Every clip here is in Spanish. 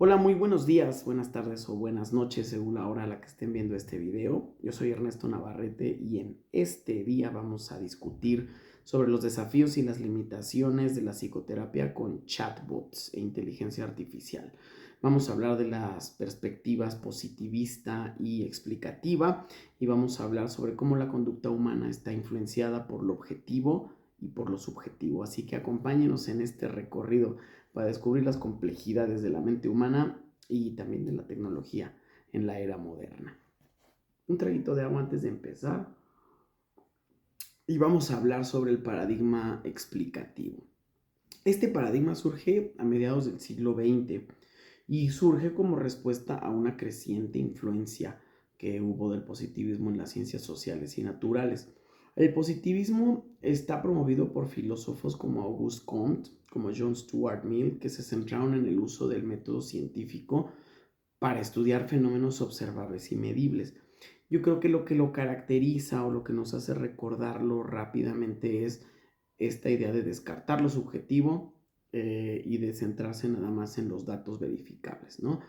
Hola, muy buenos días, buenas tardes o buenas noches según la hora a la que estén viendo este video. Yo soy Ernesto Navarrete y en este día vamos a discutir sobre los desafíos y las limitaciones de la psicoterapia con chatbots e inteligencia artificial. Vamos a hablar de las perspectivas positivista y explicativa y vamos a hablar sobre cómo la conducta humana está influenciada por lo objetivo y por lo subjetivo. Así que acompáñenos en este recorrido para descubrir las complejidades de la mente humana y también de la tecnología en la era moderna. Un traguito de agua antes de empezar y vamos a hablar sobre el paradigma explicativo. Este paradigma surge a mediados del siglo XX y surge como respuesta a una creciente influencia que hubo del positivismo en las ciencias sociales y naturales. El positivismo está promovido por filósofos como Auguste Comte, como John Stuart Mill, que se centraron en el uso del método científico para estudiar fenómenos observables y medibles. Yo creo que lo caracteriza o lo que nos hace recordarlo rápidamente es esta idea de descartar lo subjetivo y de centrarse nada más en los datos verificables, ¿no?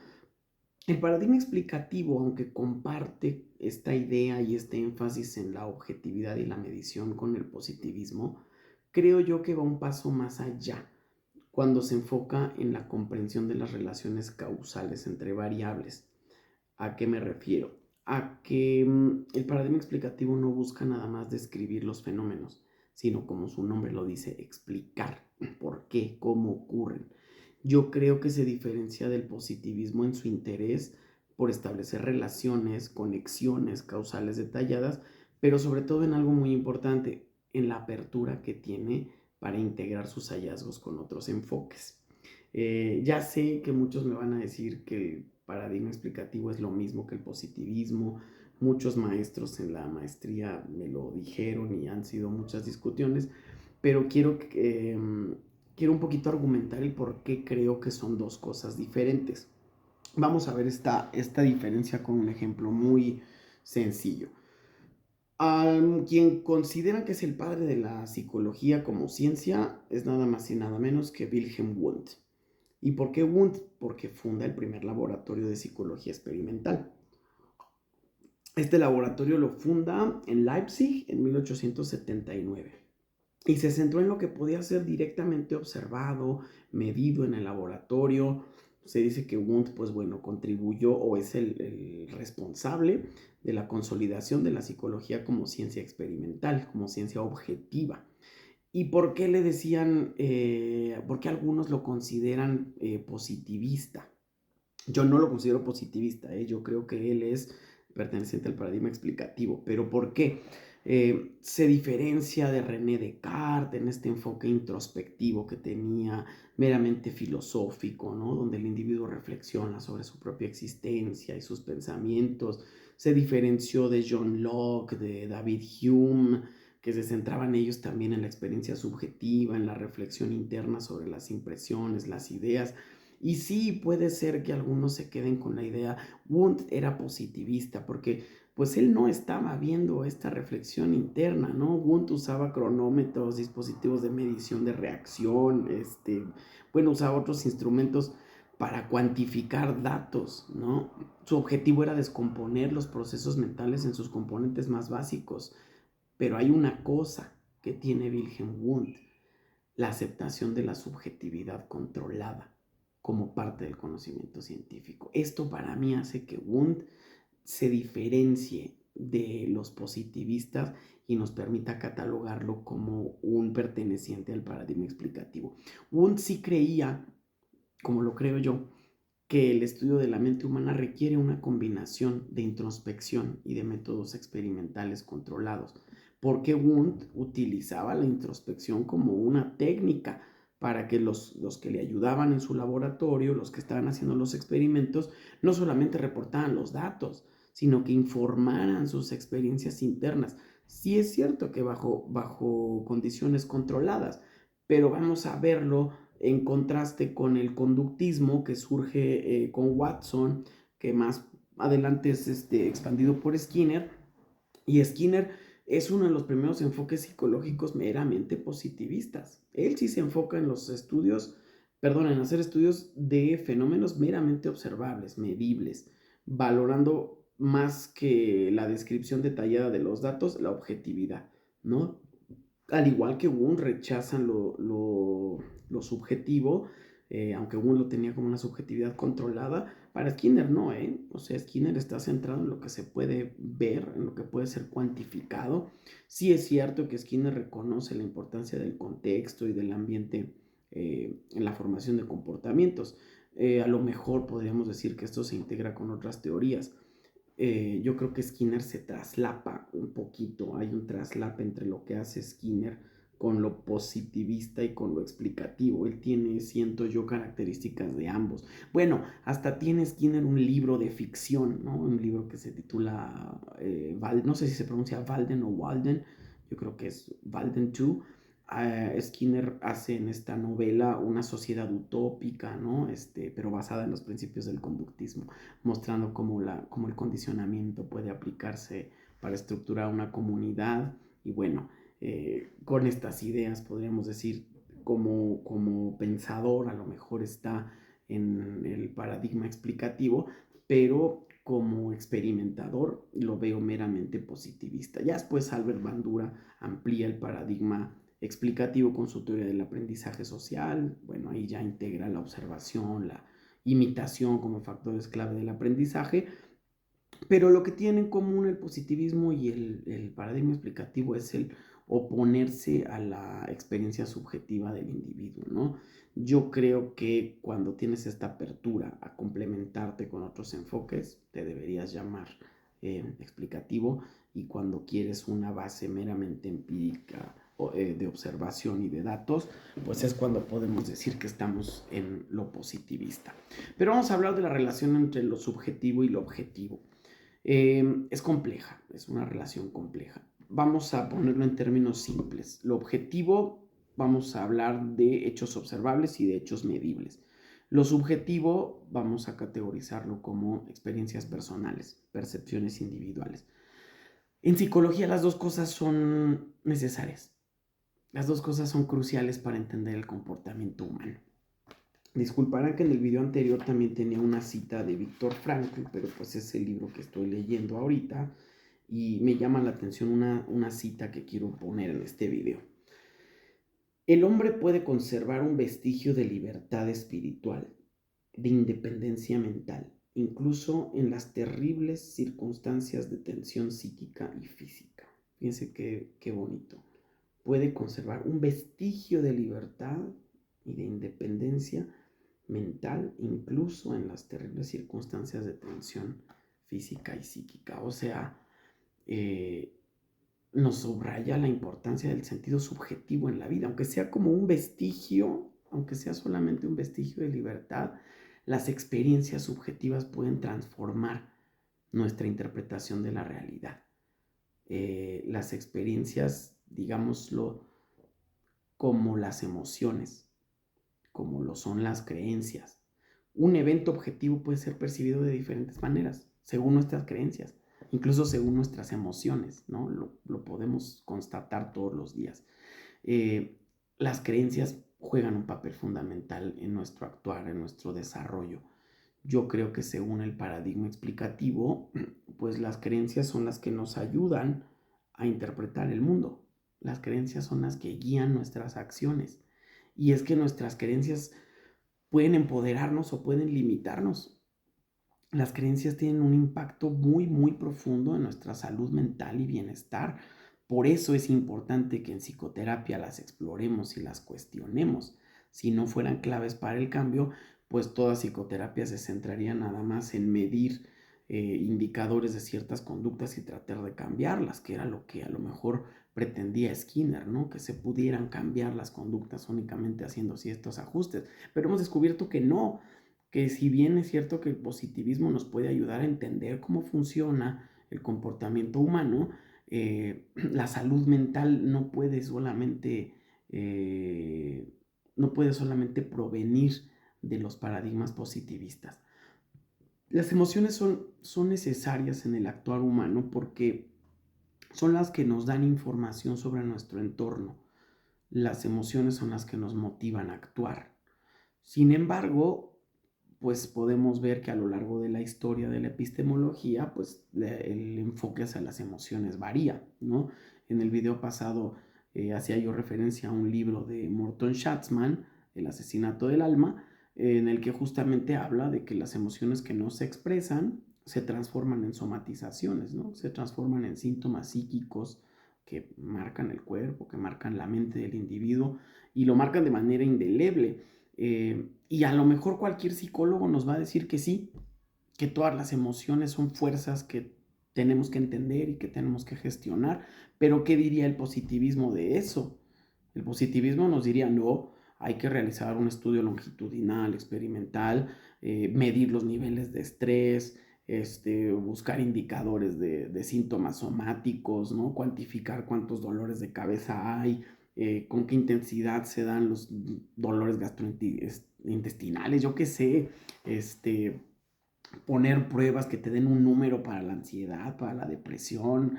El paradigma explicativo, aunque comparte esta idea y este énfasis en la objetividad y la medición con el positivismo, creo yo que va un paso más allá cuando se enfoca en la comprensión de las relaciones causales entre variables. ¿A qué me refiero? A que el paradigma explicativo no busca nada más describir los fenómenos, sino como su nombre lo dice, explicar por qué, cómo ocurren. Yo creo que se diferencia del positivismo en su interés por establecer relaciones, conexiones causales detalladas, pero sobre todo en algo muy importante, en la apertura que tiene para integrar sus hallazgos con otros enfoques. Ya sé que muchos me van a decir que el paradigma explicativo es lo mismo que el positivismo. Muchos maestros en la maestría me lo dijeron y han sido muchas discusiones, pero quiero un poquito argumentar el por qué creo que son dos cosas diferentes. Vamos a ver esta diferencia con un ejemplo muy sencillo. Quien considera que es el padre de la psicología como ciencia es nada más y nada menos que Wilhelm Wundt. ¿Y por qué Wundt? Porque funda el primer laboratorio de psicología experimental. Este laboratorio lo funda en Leipzig en 1879 y se centró en lo que podía ser directamente observado, medido en el laboratorio. Se dice que Wundt, pues bueno, contribuyó o es el responsable de la consolidación de la psicología como ciencia experimental, como ciencia objetiva. ¿Y por qué le decían, por qué algunos lo consideran positivista? Yo no lo considero positivista, yo creo que él es perteneciente al paradigma explicativo. ¿Pero por qué? Se diferencia de René Descartes en este enfoque introspectivo que tenía, meramente filosófico, ¿no? Donde el individuo reflexiona sobre su propia existencia y sus pensamientos. Se diferenció de John Locke, de David Hume, que se centraban ellos también en la experiencia subjetiva, en la reflexión interna sobre las impresiones, las ideas. Y sí, puede ser que algunos se queden con la idea, Wundt era positivista, porque pues él no estaba viendo esta reflexión interna, ¿no? Wundt usaba cronómetros, dispositivos de medición de reacción, bueno, usaba otros instrumentos para cuantificar datos, ¿no? Su objetivo era descomponer los procesos mentales en sus componentes más básicos. Pero hay una cosa que tiene Wilhelm Wundt, la aceptación de la subjetividad controlada como parte del conocimiento científico. Esto para mí hace que Wundt se diferencie de los positivistas y nos permita catalogarlo como un perteneciente al paradigma explicativo. Wundt sí creía, como lo creo yo, que el estudio de la mente humana requiere una combinación de introspección y de métodos experimentales controlados, porque Wundt utilizaba la introspección como una técnica para que los que le ayudaban en su laboratorio, los que estaban haciendo los experimentos, no solamente reportaran los datos, sino que informaran sus experiencias internas. Sí es cierto que bajo condiciones controladas, pero vamos a verlo en contraste con el conductismo que surge con Watson, que más adelante es expandido por Skinner. Y Skinner es uno de los primeros enfoques psicológicos meramente positivistas. Él sí se enfoca en los estudios, en hacer estudios de fenómenos meramente observables, medibles, valorando más que la descripción detallada de los datos, la objetividad, ¿no? Al igual que Wundt rechazan lo subjetivo, aunque Wundt lo tenía como una subjetividad controlada, para Skinner no, ¿eh? O sea, Skinner está centrado en lo que se puede ver, en lo que puede ser cuantificado. Sí es cierto que Skinner reconoce la importancia del contexto y del ambiente en la formación de comportamientos. A lo mejor podríamos decir que esto se integra con otras teorías. Yo creo que Skinner se traslapa un poquito, hay un traslape entre lo que hace Skinner con lo positivista y con lo explicativo. Él tiene, siento yo, características de ambos. Bueno, hasta tiene Skinner un libro de ficción, ¿no? Un libro que se titula, no sé si se pronuncia Walden o Walden, yo creo que es Walden 2. Skinner hace en esta novela una sociedad utópica, ¿no? Pero basada en los principios del conductismo, mostrando cómo el condicionamiento puede aplicarse para estructurar una comunidad. Y bueno, con estas ideas podríamos decir, como pensador a lo mejor está en el paradigma explicativo, pero como experimentador lo veo meramente positivista. Ya después Albert Bandura amplía el paradigma explicativo con su teoría del aprendizaje social. Bueno, ahí ya integra la observación, la imitación como factores clave del aprendizaje, pero lo que tiene en común el positivismo y el paradigma explicativo es el oponerse a la experiencia subjetiva del individuo, ¿no? Yo creo que cuando tienes esta apertura a complementarte con otros enfoques, te deberías llamar explicativo, y cuando quieres una base meramente empírica de observación y de datos, pues es cuando podemos decir que estamos en lo positivista. Pero vamos a hablar de la relación entre lo subjetivo y lo objetivo. Es compleja, es una relación compleja. Vamos a ponerlo en términos simples. Lo objetivo, vamos a hablar de hechos observables y de hechos medibles. Lo subjetivo, vamos a categorizarlo como experiencias personales, percepciones individuales. En psicología las dos cosas son necesarias. Las dos cosas son cruciales para entender el comportamiento humano. Disculparán que en el video anterior también tenía una cita de Viktor Frankl, pero pues es el libro que estoy leyendo ahorita y me llama la atención una cita que quiero poner en este video. El hombre puede conservar un vestigio de libertad espiritual, de independencia mental, incluso en las terribles circunstancias de tensión psíquica y física. Fíjense qué bonito. Puede conservar un vestigio de libertad y de independencia mental, incluso en las terribles circunstancias de tensión física y psíquica. O sea, nos subraya la importancia del sentido subjetivo en la vida, aunque sea como un vestigio, aunque sea solamente un vestigio de libertad, las experiencias subjetivas pueden transformar nuestra interpretación de la realidad. Las experiencias, digámoslo, como las emociones, como lo son las creencias. Un evento objetivo puede ser percibido de diferentes maneras, según nuestras creencias, incluso según nuestras emociones, ¿no? Lo podemos constatar todos los días. Las creencias juegan un papel fundamental en nuestro actuar, en nuestro desarrollo. Yo creo que según el paradigma explicativo, pues las creencias son las que nos ayudan a interpretar el mundo. Las creencias son las que guían nuestras acciones. Y es que nuestras creencias pueden empoderarnos o pueden limitarnos. Las creencias tienen un impacto muy, muy profundo en nuestra salud mental y bienestar. Por eso es importante que en psicoterapia las exploremos y las cuestionemos. Si no fueran claves para el cambio, pues toda psicoterapia se centraría nada más en medir indicadores de ciertas conductas y tratar de cambiarlas, que era lo que a lo mejor pretendía Skinner, ¿no? Que se pudieran cambiar las conductas únicamente haciendo ciertos ajustes. Pero hemos descubierto que no, que si bien es cierto que el positivismo nos puede ayudar a entender cómo funciona el comportamiento humano, la salud mental no puede solamente provenir de los paradigmas positivistas. Las emociones son necesarias en el actuar humano porque son las que nos dan información sobre nuestro entorno. Las emociones son las que nos motivan a actuar. Sin embargo, pues podemos ver que a lo largo de la historia de la epistemología, pues el enfoque hacia las emociones varía, ¿no? En el video pasado hacía yo referencia a un libro de Morton Schatzman, El asesinato del alma, en el que justamente habla de que las emociones que no se expresan se transforman en somatizaciones, ¿no? Se transforman en síntomas psíquicos que marcan el cuerpo, que marcan la mente del individuo y lo marcan de manera indeleble. Y a lo mejor cualquier psicólogo nos va a decir que sí, que todas las emociones son fuerzas que tenemos que entender y que tenemos que gestionar, pero ¿qué diría el positivismo de eso? El positivismo nos diría, no, hay que realizar un estudio longitudinal, experimental, medir los niveles de estrés, buscar indicadores de síntomas somáticos, ¿no? Cuantificar cuántos dolores de cabeza hay, con qué intensidad se dan los dolores gastrointestinales, yo qué sé, poner pruebas que te den un número para la ansiedad, para la depresión,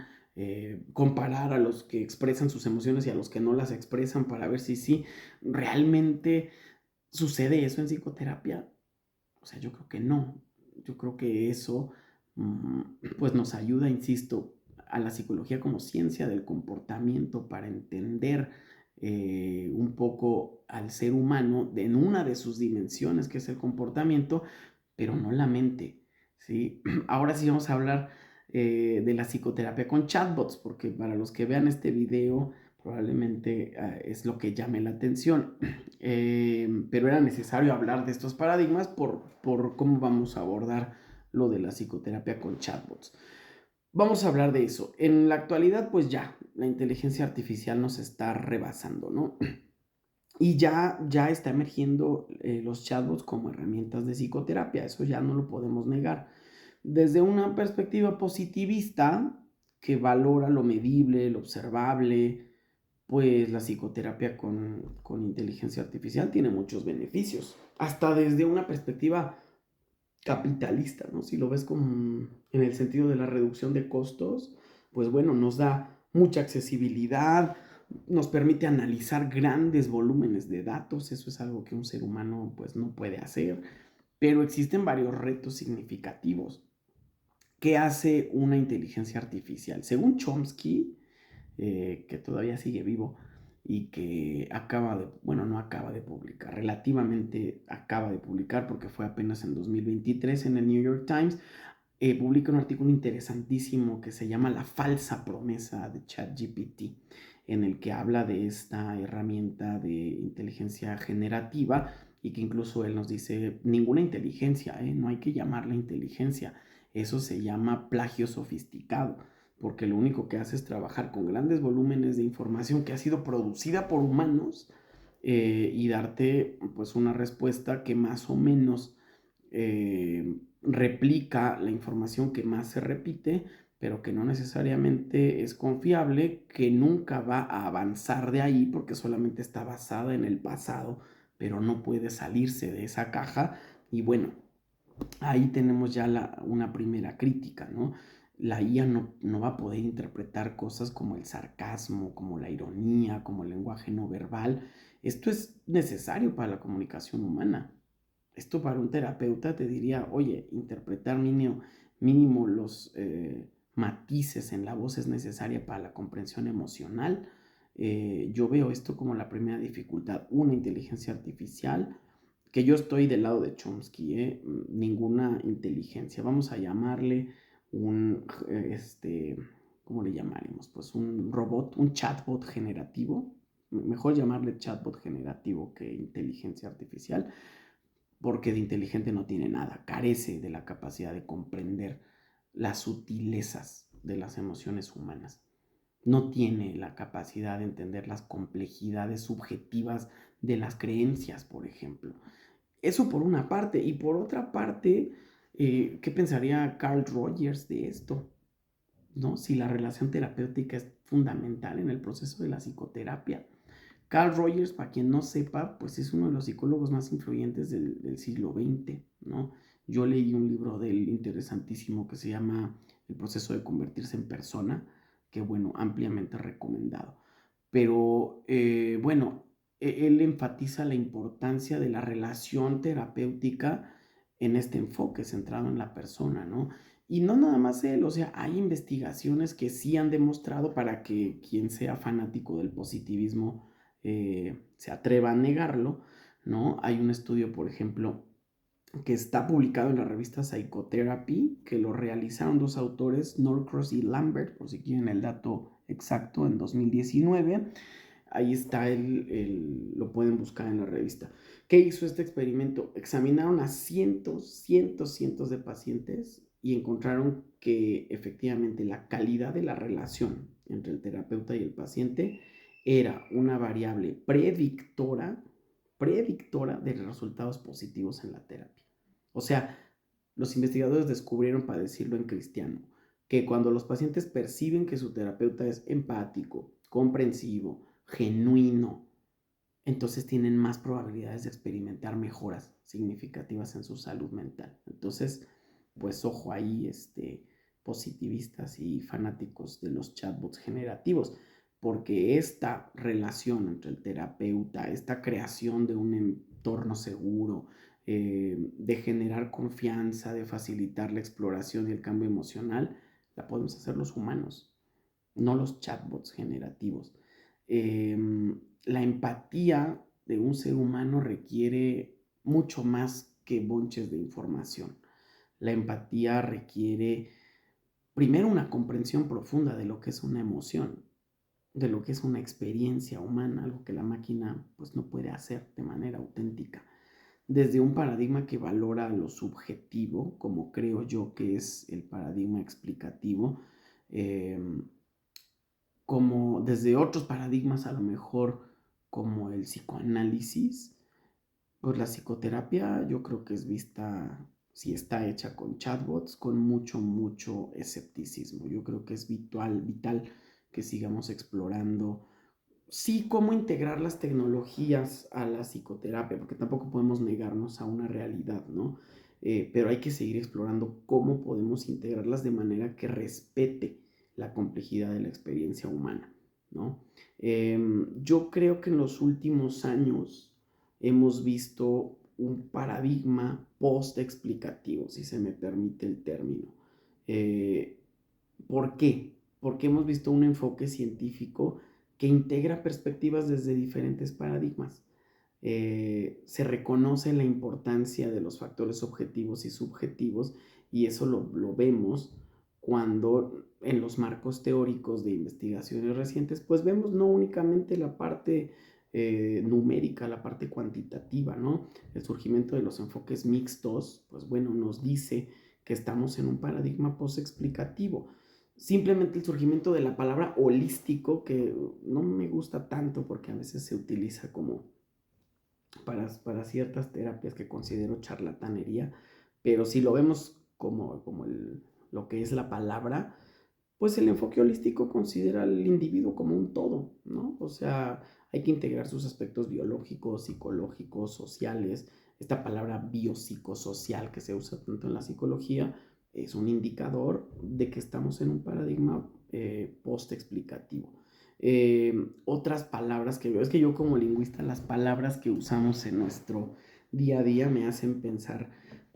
comparar a los que expresan sus emociones y a los que no las expresan para ver si sí realmente sucede eso en psicoterapia. O sea, yo creo que no. Yo creo que eso pues nos ayuda, insisto, a la psicología como ciencia del comportamiento para entender un poco al ser humano en una de sus dimensiones, que es el comportamiento, pero no la mente, ¿sí? Ahora sí vamos a hablar de la psicoterapia con chatbots, porque para los que vean este video probablemente es lo que llame la atención. Pero era necesario hablar de estos paradigmas por cómo vamos a abordar lo de la psicoterapia con chatbots. Vamos a hablar de eso. En la actualidad, pues ya, la inteligencia artificial nos está rebasando, ¿no? Y ya está emergiendo los chatbots como herramientas de psicoterapia, eso ya no lo podemos negar. Desde una perspectiva positivista que valora lo medible, lo observable, pues la psicoterapia con inteligencia artificial tiene muchos beneficios. Hasta desde una perspectiva capitalista, ¿no? Si lo ves como en el sentido de la reducción de costos, pues bueno, nos da mucha accesibilidad, nos permite analizar grandes volúmenes de datos, eso es algo que un ser humano pues no puede hacer, pero existen varios retos significativos. ¿Qué hace una inteligencia artificial? Según Chomsky, que todavía sigue vivo y que no acaba de publicar, relativamente acaba de publicar porque fue apenas en 2023 en el New York Times, publica un artículo interesantísimo que se llama La falsa promesa de ChatGPT, en el que habla de esta herramienta de inteligencia generativa y que incluso él nos dice, ninguna inteligencia, no hay que llamarla inteligencia, eso se llama plagio sofisticado, porque lo único que hace es trabajar con grandes volúmenes de información que ha sido producida por humanos y darte pues una respuesta que más o menos replica la información que más se repite, pero que no necesariamente es confiable, que nunca va a avanzar de ahí porque solamente está basada en el pasado, pero no puede salirse de esa caja. Y bueno, ahí tenemos ya una primera crítica, ¿no? La IA no va a poder interpretar cosas como el sarcasmo, como la ironía, como el lenguaje no verbal. Esto es necesario para la comunicación humana. Esto para un terapeuta te diría, oye, interpretar mínimo los matices en la voz es necesaria para la comprensión emocional. Yo veo esto como la primera dificultad, una inteligencia artificial, que yo estoy del lado de Chomsky, ninguna inteligencia, vamos a llamarle ¿cómo le llamaremos? Pues un robot, un chatbot generativo, mejor llamarle chatbot generativo que inteligencia artificial, porque de inteligente no tiene nada, carece de la capacidad de comprender las sutilezas de las emociones humanas, no tiene la capacidad de entender las complejidades subjetivas de las creencias, por ejemplo. Eso por una parte, y por otra parte, ¿qué pensaría Carl Rogers de esto? ¿No? Si la relación terapéutica es fundamental en el proceso de la psicoterapia. Carl Rogers, para quien no sepa, pues es uno de los psicólogos más influyentes del siglo XX, ¿no? Yo leí un libro de él interesantísimo que se llama El proceso de convertirse en persona, que bueno, ampliamente recomendado. Pero bueno, él enfatiza la importancia de la relación terapéutica en este enfoque centrado en la persona, ¿no? Y no nada más él, o sea, hay investigaciones que sí han demostrado, para que quien sea fanático del positivismo se atreva a negarlo, ¿no? Hay un estudio, por ejemplo, que está publicado en la revista Psychotherapy, que lo realizaron dos autores, Norcross y Lambert, por si quieren el dato exacto, en 2019. Ahí está, lo pueden buscar en la revista. ¿Qué hizo este experimento? Examinaron a cientos de pacientes y encontraron que efectivamente la calidad de la relación entre el terapeuta y el paciente era una variable predictora de resultados positivos en la terapia. O sea, los investigadores descubrieron, para decirlo en cristiano, que cuando los pacientes perciben que su terapeuta es empático, comprensivo, genuino, entonces tienen más probabilidades de experimentar mejoras significativas en su salud mental. Entonces, pues ojo ahí, positivistas y fanáticos de los chatbots generativos, porque esta relación entre el terapeuta, esta creación de un entorno seguro, de generar confianza, de facilitar la exploración y el cambio emocional, la podemos hacer los humanos, no los chatbots generativos. La empatía de un ser humano requiere mucho más que bonches de información. La empatía requiere primero una comprensión profunda de lo que es una emoción, de lo que es una experiencia humana, algo que la máquina pues no puede hacer de manera auténtica. Desde un paradigma que valora lo subjetivo, como creo yo que es el paradigma explicativo, eh, como desde otros paradigmas, a lo mejor como el psicoanálisis, pues la psicoterapia yo creo que es vista, si está hecha con chatbots, con mucho escepticismo. Yo creo que es vital que sigamos explorando, sí, cómo integrar las tecnologías a la psicoterapia, porque tampoco podemos negarnos a una realidad, ¿no? Pero hay que seguir explorando cómo podemos integrarlas de manera que respete la complejidad de la experiencia humana, ¿no? Yo creo que en los últimos años hemos visto un paradigma post-explicativo, si se me permite el término. Eh, ¿Por qué? Porque hemos visto un enfoque científico que integra perspectivas desde diferentes paradigmas. Se reconoce la importancia de los factores objetivos y subjetivos, y eso lo vemos cuando en los marcos teóricos de investigaciones recientes, pues vemos no únicamente la parte numérica, la parte cuantitativa, ¿no? El surgimiento de los enfoques mixtos, pues bueno, nos dice que estamos en un paradigma post-explicativo. Simplemente el surgimiento de la palabra holístico, que no me gusta tanto porque a veces se utiliza como para ciertas terapias que considero charlatanería, pero si lo vemos como lo que es la palabra, pues el enfoque holístico considera al individuo como un todo, ¿no? O sea, hay que integrar sus aspectos biológicos, psicológicos, sociales. Esta palabra biopsicosocial que se usa tanto en la psicología es un indicador de que estamos en un paradigma post-explicativo. Otras palabras que veo, es que yo como lingüista, las palabras que usamos en nuestro día a día me hacen pensar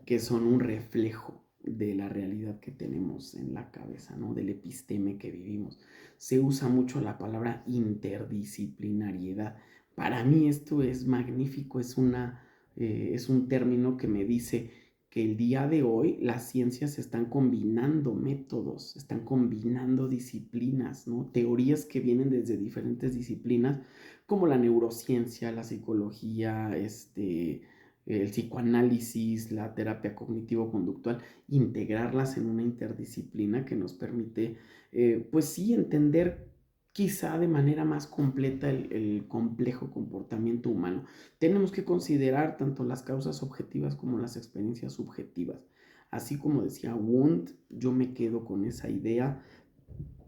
que son un reflejo de la realidad que tenemos en la cabeza, ¿no? Del episteme que vivimos. Se usa mucho la palabra interdisciplinariedad. Para mí esto es magnífico, es un término que me dice que el día de hoy las ciencias están combinando métodos, están combinando disciplinas, ¿no? Teorías que vienen desde diferentes disciplinas, como la neurociencia, la psicología, el psicoanálisis, la terapia cognitivo-conductual, integrarlas en una interdisciplina que nos permite, pues sí, entender quizá de manera más completa el complejo comportamiento humano. Tenemos que considerar tanto las causas objetivas como las experiencias subjetivas. Así como decía Wundt, yo me quedo con esa idea.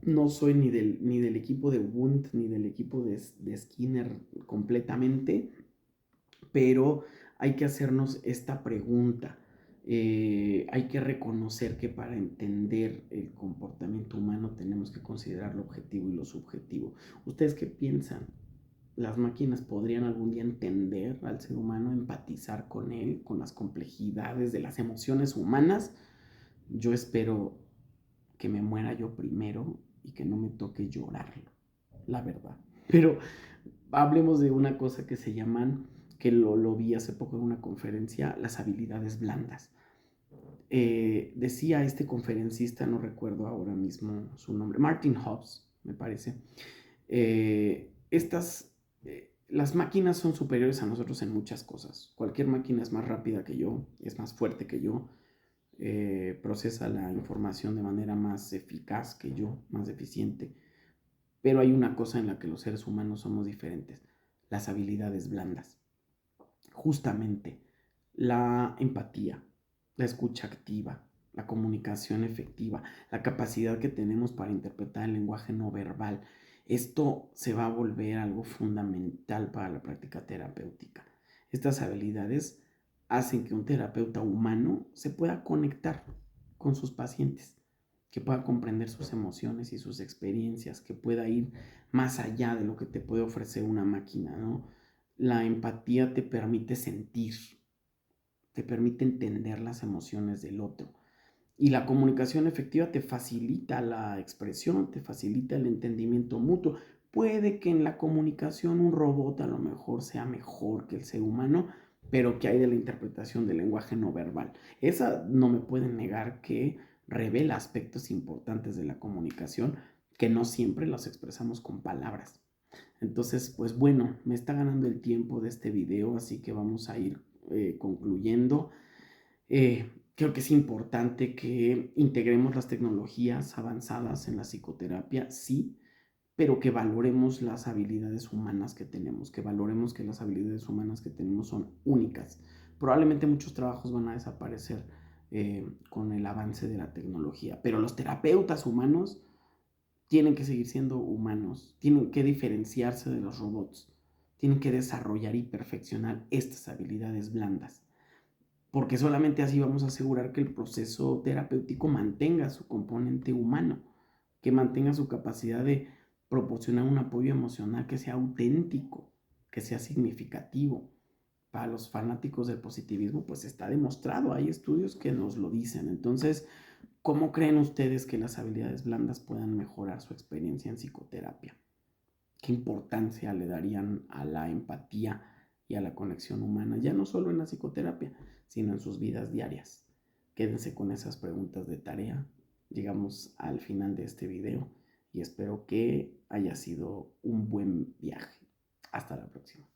No soy ni del equipo de Wundt ni del equipo de Skinner completamente, pero hay que hacernos esta pregunta. Hay que reconocer que para entender el comportamiento humano tenemos que considerar lo objetivo y lo subjetivo. ¿Ustedes qué piensan? las máquinas podrían algún día entender al ser humano, empatizar con él, con las complejidades de las emociones humanas. Yo espero que me muera yo primero y que no me toque llorarlo, la verdad. Pero hablemos de una cosa que se llaman, que lo vi hace poco en una conferencia, las habilidades blandas. Decía este conferencista, no recuerdo ahora mismo su nombre, Martin Hobbes, me parece. Las máquinas son superiores a nosotros en muchas cosas. Cualquier máquina es más rápida que yo, es más fuerte que yo, procesa la información de manera más eficaz que yo, más eficiente. Pero hay una cosa en la que los seres humanos somos diferentes, las habilidades blandas. Justamente la empatía, la escucha activa, la comunicación efectiva, la capacidad que tenemos para interpretar el lenguaje no verbal. Esto se va a volver algo fundamental para la práctica terapéutica. Estas habilidades hacen que un terapeuta humano se pueda conectar con sus pacientes, que pueda comprender sus emociones y sus experiencias, que pueda ir más allá de lo que te puede ofrecer una máquina, ¿no? La empatía te permite sentir, te permite entender las emociones del otro. Y la comunicación efectiva te facilita la expresión, te facilita el entendimiento mutuo. Puede que en la comunicación un robot a lo mejor sea mejor que el ser humano, pero ¿qué hay de la interpretación del lenguaje no verbal? Esa no me pueden negar que revela aspectos importantes de la comunicación que no siempre los expresamos con palabras. Entonces, pues bueno, me está ganando el tiempo de este video, así que vamos a ir concluyendo. Creo que es importante que integremos las tecnologías avanzadas en la psicoterapia, sí, pero que valoremos las habilidades humanas que tenemos, que valoremos que las habilidades humanas que tenemos son únicas. Probablemente muchos trabajos van a desaparecer con el avance de la tecnología, pero los terapeutas humanos tienen que seguir siendo humanos, tienen que diferenciarse de los robots, tienen que desarrollar y perfeccionar estas habilidades blandas, porque solamente así vamos a asegurar que el proceso terapéutico mantenga su componente humano, que mantenga su capacidad de proporcionar un apoyo emocional que sea auténtico, que sea significativo. Para los fanáticos del positivismo, pues está demostrado, hay estudios que nos lo dicen. Entonces, ¿cómo creen ustedes que las habilidades blandas puedan mejorar su experiencia en psicoterapia? ¿Qué importancia le darían a la empatía y a la conexión humana, ya no solo en la psicoterapia, sino en sus vidas diarias? Quédense con esas preguntas de tarea. Llegamos al final de este video y espero que haya sido un buen viaje. Hasta la próxima.